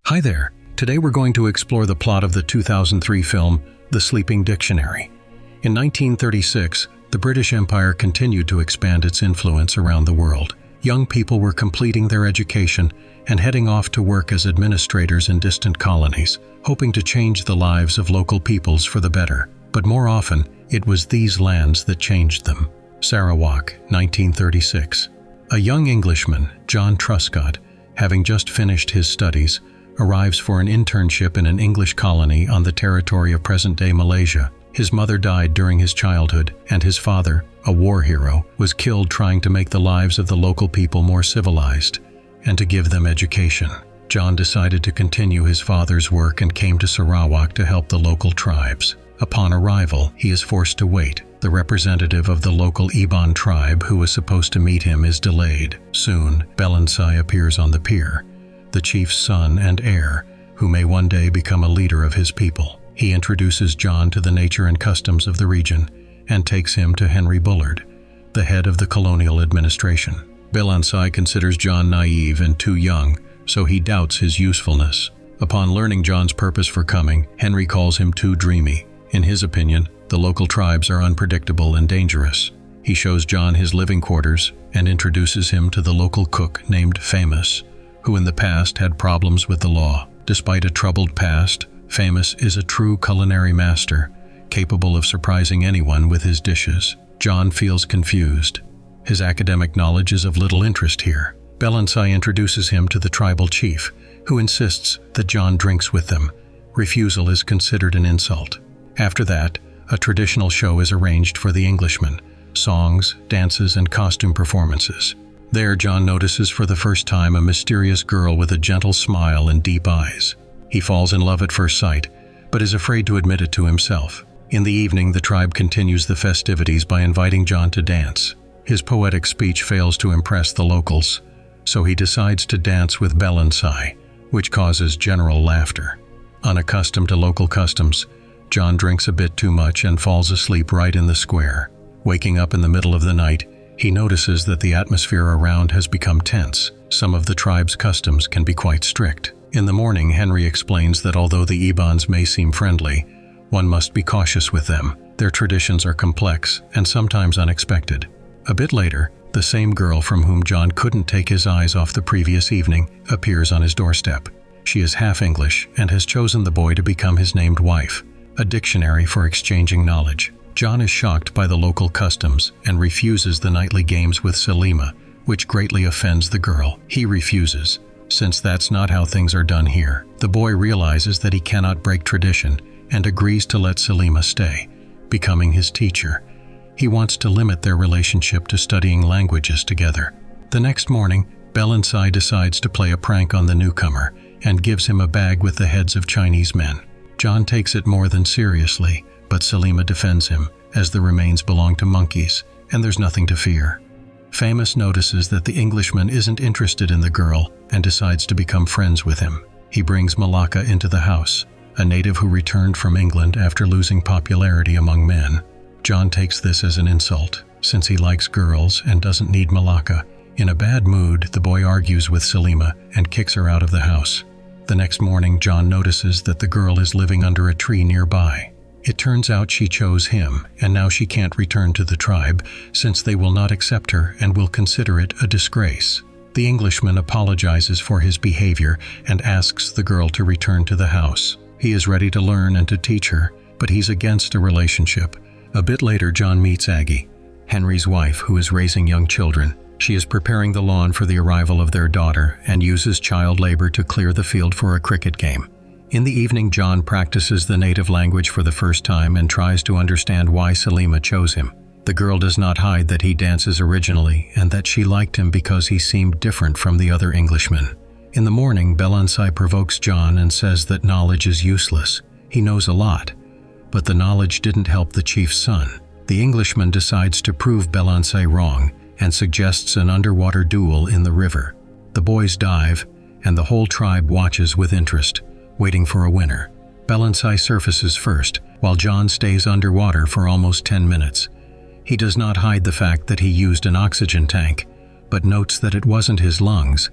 Hi there. Today we're going to explore the plot of the 2003 film, The Sleeping Dictionary. In 1936, the British Empire continued to expand its influence around the world. Young people were completing their education and heading off to work as administrators in distant colonies, hoping to change the lives of local peoples for the better. But more often, it was these lands that changed them. Sarawak, 1936. A young Englishman, John Truscott, having just finished his studies, arrives for an internship in an English colony on the territory of present-day Malaysia. His mother died during his childhood, and his father, a war hero, was killed trying to make the lives of the local people more civilized and to give them education. John decided to continue his father's work and came to Sarawak to help the local tribes. Upon arrival, he is forced to wait. The representative of the local Iban tribe who was supposed to meet him is delayed. Soon, Belansai appears on the pier, the chief's son and heir, who may one day become a leader of his people. He introduces John to the nature and customs of the region and takes him to Henry Bullard, the head of the colonial administration. Belansai considers John naive and too young, so he doubts his usefulness. Upon learning John's purpose for coming, Henry calls him too dreamy. In his opinion, the local tribes are unpredictable and dangerous. He shows John his living quarters and introduces him to the local cook named Famous, who in the past had problems with the law. Despite a troubled past, Famous is a true culinary master, capable of surprising anyone with his dishes. John feels confused. His academic knowledge is of little interest here. Belansai introduces him to the tribal chief, who insists that John drinks with them. Refusal is considered an insult. After that, a traditional show is arranged for the Englishman: songs, dances, and costume performances. There, John notices for the first time a mysterious girl with a gentle smile and deep eyes. He falls in love at first sight, but is afraid to admit it to himself. In the evening, the tribe continues the festivities by inviting John to dance. His poetic speech fails to impress the locals, so he decides to dance with Belansai, which causes general laughter. Unaccustomed to local customs, John drinks a bit too much and falls asleep right in the square. Waking up in the middle of the night, he notices that the atmosphere around has become tense. Some of the tribe's customs can be quite strict. In the morning, Henry explains that although the Ibans may seem friendly, one must be cautious with them. Their traditions are complex and sometimes unexpected. A bit later, the same girl from whom John couldn't take his eyes off the previous evening appears on his doorstep. She is half English and has chosen the boy to become his named wife. A dictionary for exchanging knowledge. John is shocked by the local customs and refuses the nightly games with Salima, which greatly offends the girl. He refuses, since that's not how things are done here. The boy realizes that he cannot break tradition and agrees to let Salima stay, becoming his teacher. He wants to limit their relationship to studying languages together. The next morning, Belansai decides to play a prank on the newcomer and gives him a bag with the heads of Chinese men. John takes it more than seriously, but Salima defends him, as the remains belong to monkeys, and there's nothing to fear. Famous notices that the Englishman isn't interested in the girl and decides to become friends with him. He brings Malacca into the house, a native who returned from England after losing popularity among men. John takes this as an insult, since he likes girls and doesn't need Malacca. In a bad mood, the boy argues with Salima and kicks her out of the house. The next morning, John notices that the girl is living under a tree nearby. It turns out she chose him, and now she can't return to the tribe, since they will not accept her and will consider it a disgrace. The Englishman apologizes for his behavior and asks the girl to return to the house. He is ready to learn and to teach her, but he's against a relationship. A bit later, John meets Aggie, Henry's wife, who is raising young children. She is preparing the lawn for the arrival of their daughter and uses child labor to clear the field for a cricket game. In the evening, John practices the native language for the first time and tries to understand why Salima chose him. The girl does not hide that he dances originally and that she liked him because he seemed different from the other Englishmen. In the morning, Belansai provokes John and says that knowledge is useless. He knows a lot, but the knowledge didn't help the chief's son. The Englishman decides to prove Belansai wrong and suggests an underwater duel in the river. The boys dive, and the whole tribe watches with interest, waiting for a winner. Belansai surfaces first, while John stays underwater for almost 10 minutes. He does not hide the fact that he used an oxygen tank, but notes that it wasn't his lungs,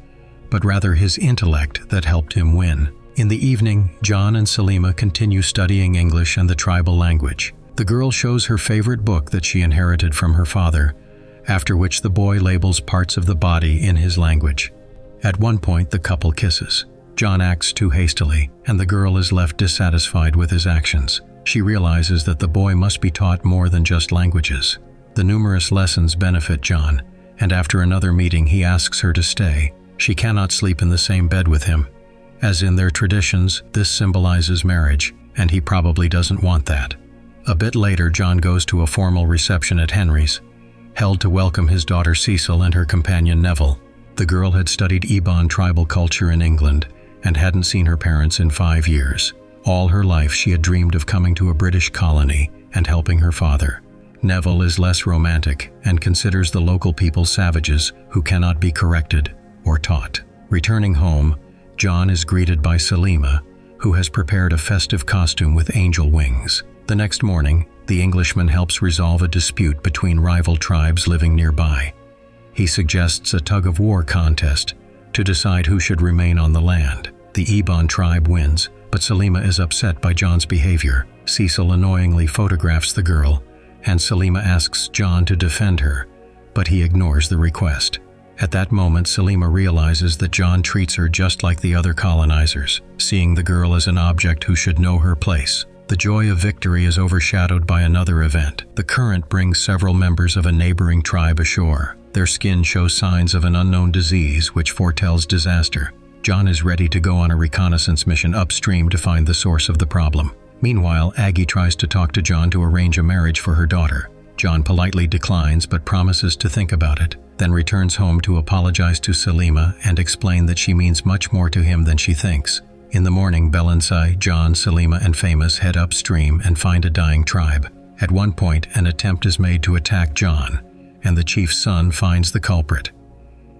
but rather his intellect that helped him win. In the evening, John and Salima continue studying English and the tribal language. The girl shows her favorite book that she inherited from her father, after which the boy labels parts of the body in his language. At one point, the couple kisses. John acts too hastily, and the girl is left dissatisfied with his actions. She realizes that the boy must be taught more than just languages. The numerous lessons benefit John, and after another meeting he asks her to stay. She cannot sleep in the same bed with him. As in their traditions, this symbolizes marriage, and he probably doesn't want that. A bit later, John goes to a formal reception at Henry's, held to welcome his daughter Cecil and her companion Neville. The girl had studied Ebon tribal culture in England and hadn't seen her parents in 5 years. All her life she had dreamed of coming to a British colony and helping her father. Neville is less romantic and considers the local people savages who cannot be corrected or taught. Returning home, John is greeted by Salima, who has prepared a festive costume with angel wings. The next morning, the Englishman helps resolve a dispute between rival tribes living nearby. He suggests a tug-of-war contest to decide who should remain on the land. The Ebon tribe wins, but Salima is upset by John's behavior. Cecil annoyingly photographs the girl, and Salima asks John to defend her, but he ignores the request. At that moment, Salima realizes that John treats her just like the other colonizers, seeing the girl as an object who should know her place. The joy of victory is overshadowed by another event. The current brings several members of a neighboring tribe ashore. Their skin shows signs of an unknown disease which foretells disaster. John is ready to go on a reconnaissance mission upstream to find the source of the problem. Meanwhile, Aggie tries to talk to John to arrange a marriage for her daughter. John politely declines but promises to think about it, then returns home to apologize to Salima and explain that she means much more to him than she thinks. In the morning, Belansai, John, Salima, and Famous head upstream and find a dying tribe. At one point, an attempt is made to attack John, and the chief's son finds the culprit.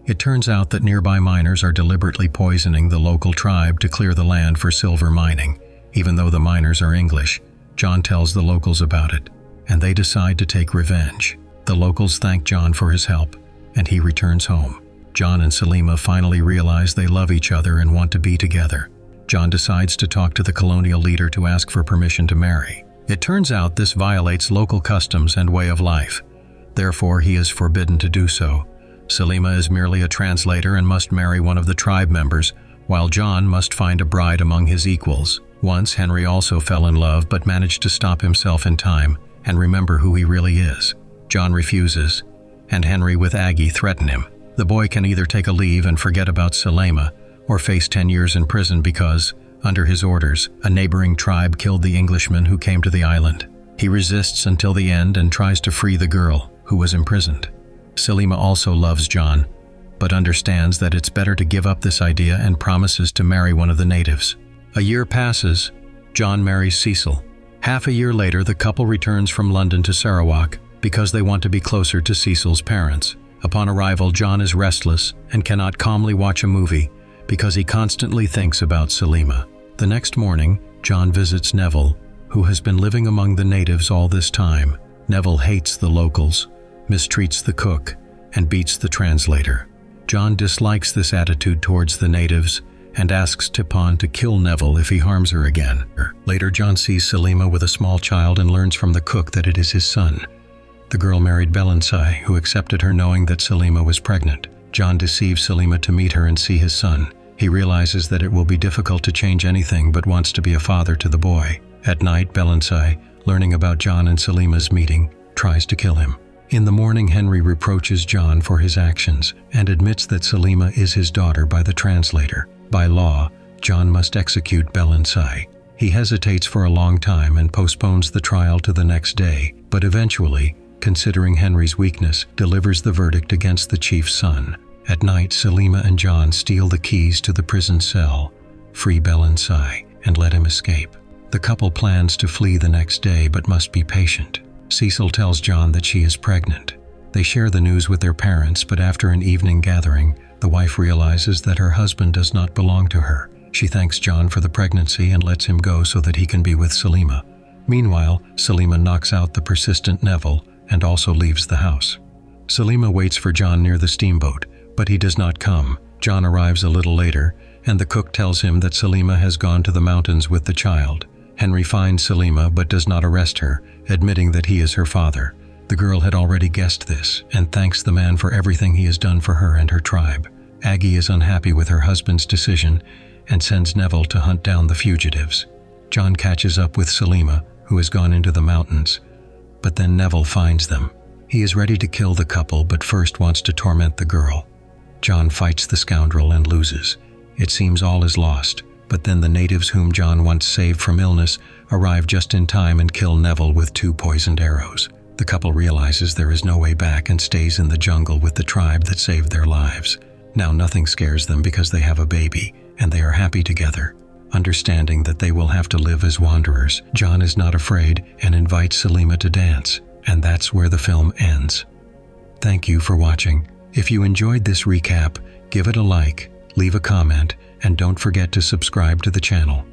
It turns out that nearby miners are deliberately poisoning the local tribe to clear the land for silver mining. Even though the miners are English, John tells the locals about it, and they decide to take revenge. The locals thank John for his help, and he returns home. John and Salima finally realize they love each other and want to be together. John decides to talk to the colonial leader to ask for permission to marry. It turns out this violates local customs and way of life. Therefore, he is forbidden to do so. Salima is merely a translator and must marry one of the tribe members, while John must find a bride among his equals. Once, Henry also fell in love but managed to stop himself in time and remember who he really is. John refuses, and Henry with Aggie threaten him. The boy can either take a leave and forget about Salima, or face 10 years in prison because, under his orders, a neighboring tribe killed the Englishman who came to the island. He resists until the end and tries to free the girl, who was imprisoned. Salima also loves John, but understands that it's better to give up this idea and promises to marry one of the natives. A year passes. John marries Cecil. Half a year later, the couple returns from London to Sarawak because they want to be closer to Cecil's parents. Upon arrival, John is restless and cannot calmly watch a movie because he constantly thinks about Salima. The next morning, John visits Neville, who has been living among the natives all this time. Neville hates the locals, mistreats the cook, and beats the translator. John dislikes this attitude towards the natives and asks Tipan to kill Neville if he harms her again. Later, John sees Salima with a small child and learns from the cook that it is his son. The girl married Belansai, who accepted her knowing that Salima was pregnant. John deceives Salima to meet her and see his son. He realizes that it will be difficult to change anything but wants to be a father to the boy. At night, Belansai, learning about John and Salima's meeting, tries to kill him. In the morning, Henry reproaches John for his actions and admits that Salima is his daughter by the translator. By law, John must execute Belansai. He hesitates for a long time and postpones the trial to the next day, but eventually, considering Henry's weakness, delivers the verdict against the chief's son. At night, Salima and John steal the keys to the prison cell, free Belansai, and let him escape. The couple plans to flee the next day but must be patient. Cecil tells John that she is pregnant. They share the news with their parents, but after an evening gathering, the wife realizes that her husband does not belong to her. She thanks John for the pregnancy and lets him go so that he can be with Salima. Meanwhile, Salima knocks out the persistent Neville and also leaves the house. Salima waits for John near the steamboat, but he does not come. John arrives a little later and the cook tells him that Salima has gone to the mountains with the child. Henry finds Salima but does not arrest her, admitting that he is her father. The girl had already guessed this and thanks the man for everything he has done for her and her tribe. Aggie is unhappy with her husband's decision and sends Neville to hunt down the fugitives. John catches up with Salima, who has gone into the mountains, but then Neville finds them. He is ready to kill the couple but first wants to torment the girl. John fights the scoundrel and loses. It seems all is lost, but then the natives whom John once saved from illness arrive just in time and kill Neville with 2 poisoned arrows. The couple realizes there is no way back and stays in the jungle with the tribe that saved their lives. Now nothing scares them because they have a baby, and they are happy together. Understanding that they will have to live as wanderers, John is not afraid and invites Salima to dance, and that's where the film ends. Thank you for watching. If you enjoyed this recap, give it a like, leave a comment, and don't forget to subscribe to the channel.